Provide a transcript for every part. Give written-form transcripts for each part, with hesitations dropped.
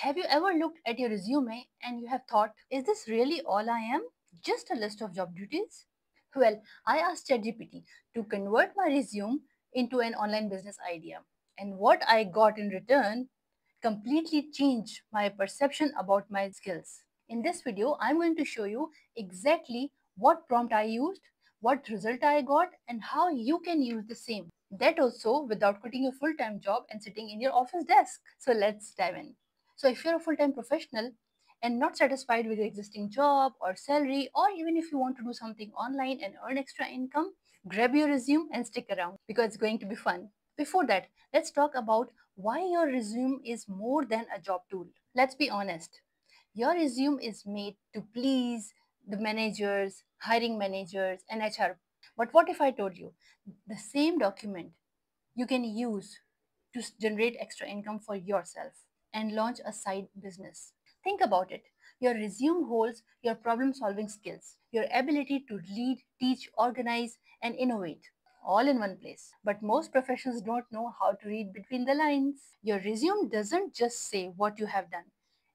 Have you ever looked at your resume and you have thought, is this really all I am? Just a list of job duties? Well, I asked ChatGPT to convert my resume into an online business idea. And what I got in return completely changed my perception about my skills. In this video, I'm going to show you exactly what prompt I used, what result I got, and how you can use the same. That also without quitting your full-time job and sitting in your office desk. So let's dive in. So if you're a full-time professional and not satisfied with your existing job or salary, or even if you want to do something online and earn extra income, grab your resume and stick around because it's going to be fun. Before that, let's talk about why your resume is more than a job tool. Let's be honest. Your resume is made to please the managers, hiring managers, and HR. But what if I told you the same document you can use to generate extra income for yourself and launch a side business? Think about it. Your resume holds your problem solving skills, your ability to lead, teach, organize, and innovate all in one place. But most professionals don't know how to read between the lines. Your resume doesn't just say what you have done,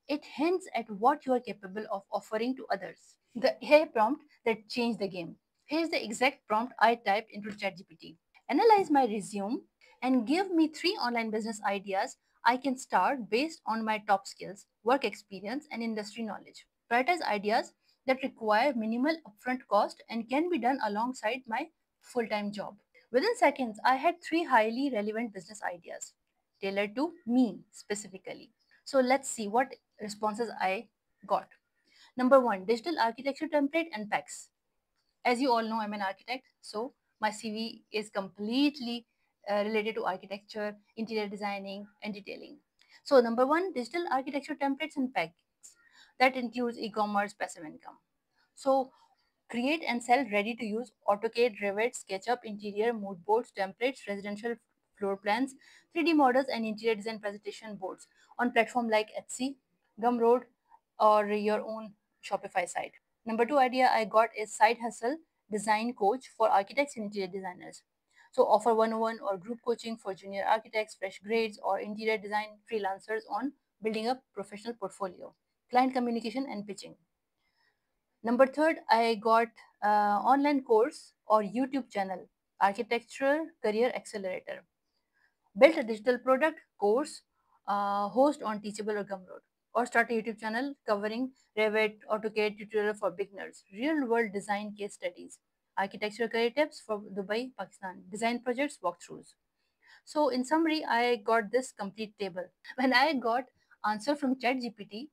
it hints at what you are capable of offering to others. The AI prompt that changed the game. Here's the exact prompt I typed into ChatGPT. Analyze my resume and give me 3 online business ideas I can start based on my top skills, work experience, and industry knowledge. Prioritize ideas that require minimal upfront cost and can be done alongside my full time job. Within seconds, I had 3 highly relevant business ideas tailored to me specifically. So let's see what responses I got. Number one, digital architecture template and packs. As you all know, I'm an architect, so my CV is completely related to architecture, interior designing, and detailing. So, number one, digital architecture templates and packs. That includes e-commerce, passive income. So, create and sell ready-to-use AutoCAD, Revit, SketchUp, interior, mood boards, templates, residential floor plans, 3D models, and interior design presentation boards on platform like Etsy, Gumroad, or your own Shopify site. Number two idea I got is side hustle design coach for architects and interior designers. So offer 101 or group coaching for junior architects, fresh grades, or interior design freelancers on building a professional portfolio, client communication, and pitching. Number third, I got online course or YouTube channel, Architectural Career Accelerator. Build a digital product, course, host on Teachable or Gumroad, or start a YouTube channel covering Revit, AutoCAD tutorial for beginners, real world design case studies, architectural career tips for Dubai, Pakistan, design projects, walkthroughs. So in summary, I got this complete table. When I got answer from ChatGPT,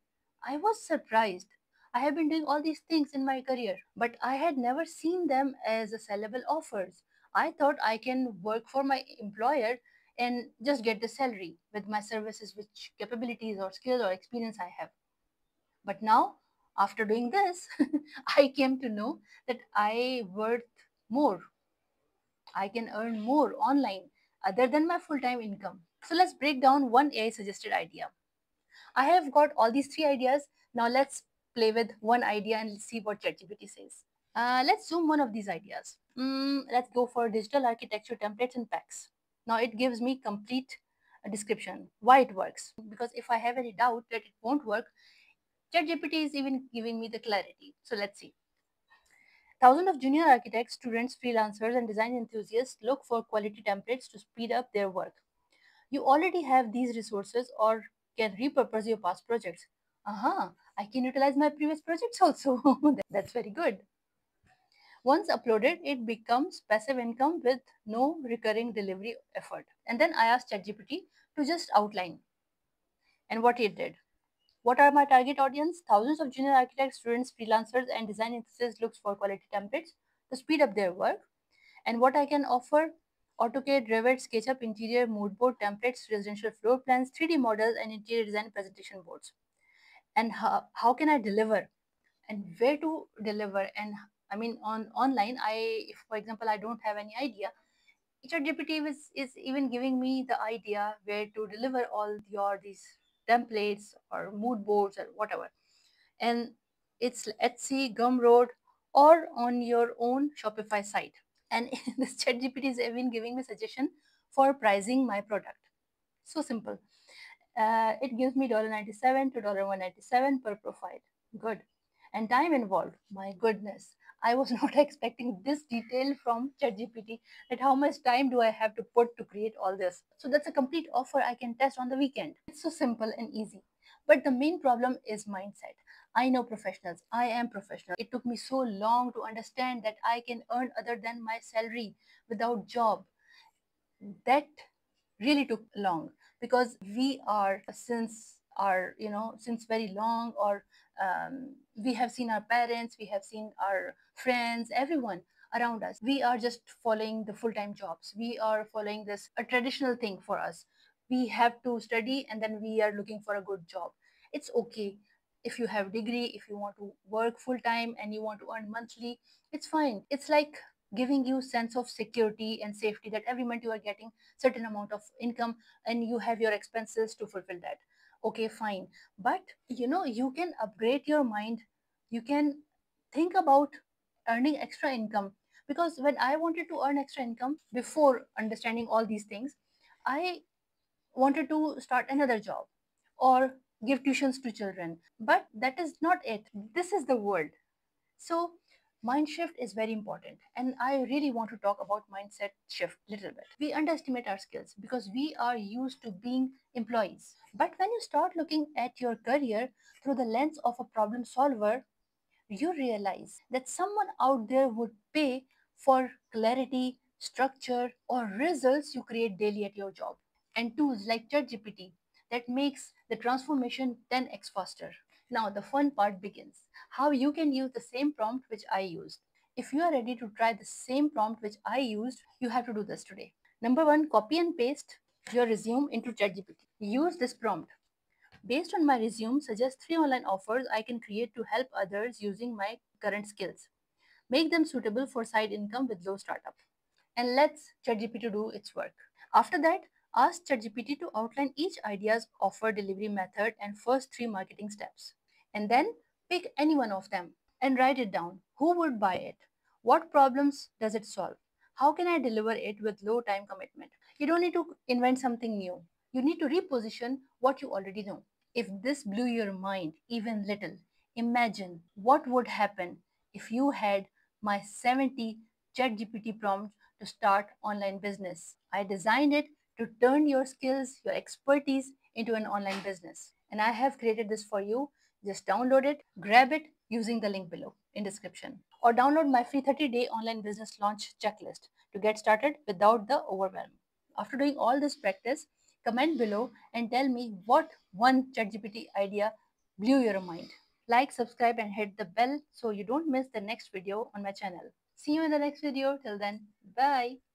I was surprised. I have been doing all these things in my career, but I had never seen them as a sellable offers. I thought I can work for my employer and just get the salary with my services, which capabilities or skills or experience I have. But now, after doing this, I came to know that I worth more. I can earn more online other than my full-time income. So let's break down one AI suggested idea. I have got all these 3 ideas. Now let's play with one idea and see what ChatGPT says. Let's zoom one of these ideas. Let's go for digital architecture templates and packs. Now it gives me complete description why it works. Because if I have any doubt that it won't work, ChatGPT is even giving me the clarity. So let's see. Thousands of junior architects, students, freelancers, and design enthusiasts look for quality templates to speed up their work. You already have these resources or can repurpose your past projects. I can utilize my previous projects also. That's very good. Once uploaded, it becomes passive income with no recurring delivery effort. And then I asked ChatGPT to just outline and what it did. What are my target audience? Thousands of junior architects, students, freelancers, and design enthusiasts look for quality templates to speed up their work. And what I can offer: AutoCAD, Revit, SketchUp, interior, mood board, templates, residential floor plans, 3D models, and interior design presentation boards. And how can I deliver and where to deliver? And I mean, on online, if for example I don't have any idea, ChatGPT is even giving me the idea where to deliver all your these templates or mood boards or whatever. And it's Etsy, Gumroad, or on your own Shopify site. And this ChatGPT is even giving me suggestion for pricing my product. So simple. It gives me $97 to $197 per profile. Good. And time involved. My goodness. I was not expecting this detail from ChatGPT, that how much time do I have to put to create all this. So that's a complete offer I can test on the weekend. It's so simple and easy. But the main problem is mindset. I know professionals. I am professional. It took me so long to understand that I can earn other than my salary without job. That really took long, because we are, since our, since very long, or we have seen our parents, we have seen our friends, everyone around us, we are just following the full-time jobs. We are following this a traditional thing for us. We have to study and then we are looking for a good job. It's okay if you have degree, if you want to work full time and you want to earn monthly, it's fine. It's like giving you sense of security and safety that every month you are getting certain amount of income and you have your expenses to fulfill that. Okay, fine. But you can upgrade your mind. You can think about earning extra income, because when I wanted to earn extra income before understanding all these things, I wanted to start another job or give tuitions to children. But that is not it. This is the world. So mind shift is very important, and I really want to talk about mindset shift little bit. We underestimate our skills because we are used to being employees. But when you start looking at your career through the lens of a problem solver, you realize that someone out there would pay for clarity, structure, or results you create daily at your job. And tools like ChatGPT that makes the transformation 10x faster. Now the fun part begins. How you can use the same prompt which I used. If you are ready to try the same prompt which I used, you have to do this today. Number one, copy and paste your resume into ChatGPT. Use this prompt. Based on my resume, suggest 3 online offers I can create to help others using my current skills. Make them suitable for side income with low startup. And let's ChatGPT do its work. After that, ask ChatGPT to outline each idea's offer, delivery method, and first 3 marketing steps. And then pick any one of them and write it down. Who would buy it? What problems does it solve? How can I deliver it with low time commitment? You don't need to invent something new. You need to reposition what you already know. If this blew your mind even little, imagine what would happen if you had my 70 ChatGPT prompts to start online business. I designed it to turn your skills, your expertise into an online business. And I have created this for you. Just download it, grab it using the link below in description, or download my free 30-day online business launch checklist to get started without the overwhelm. After doing all this practice, comment below and tell me what one ChatGPT idea blew your mind. Like, subscribe, and hit the bell so you don't miss the next video on my channel. See you in the next video. Till then, bye.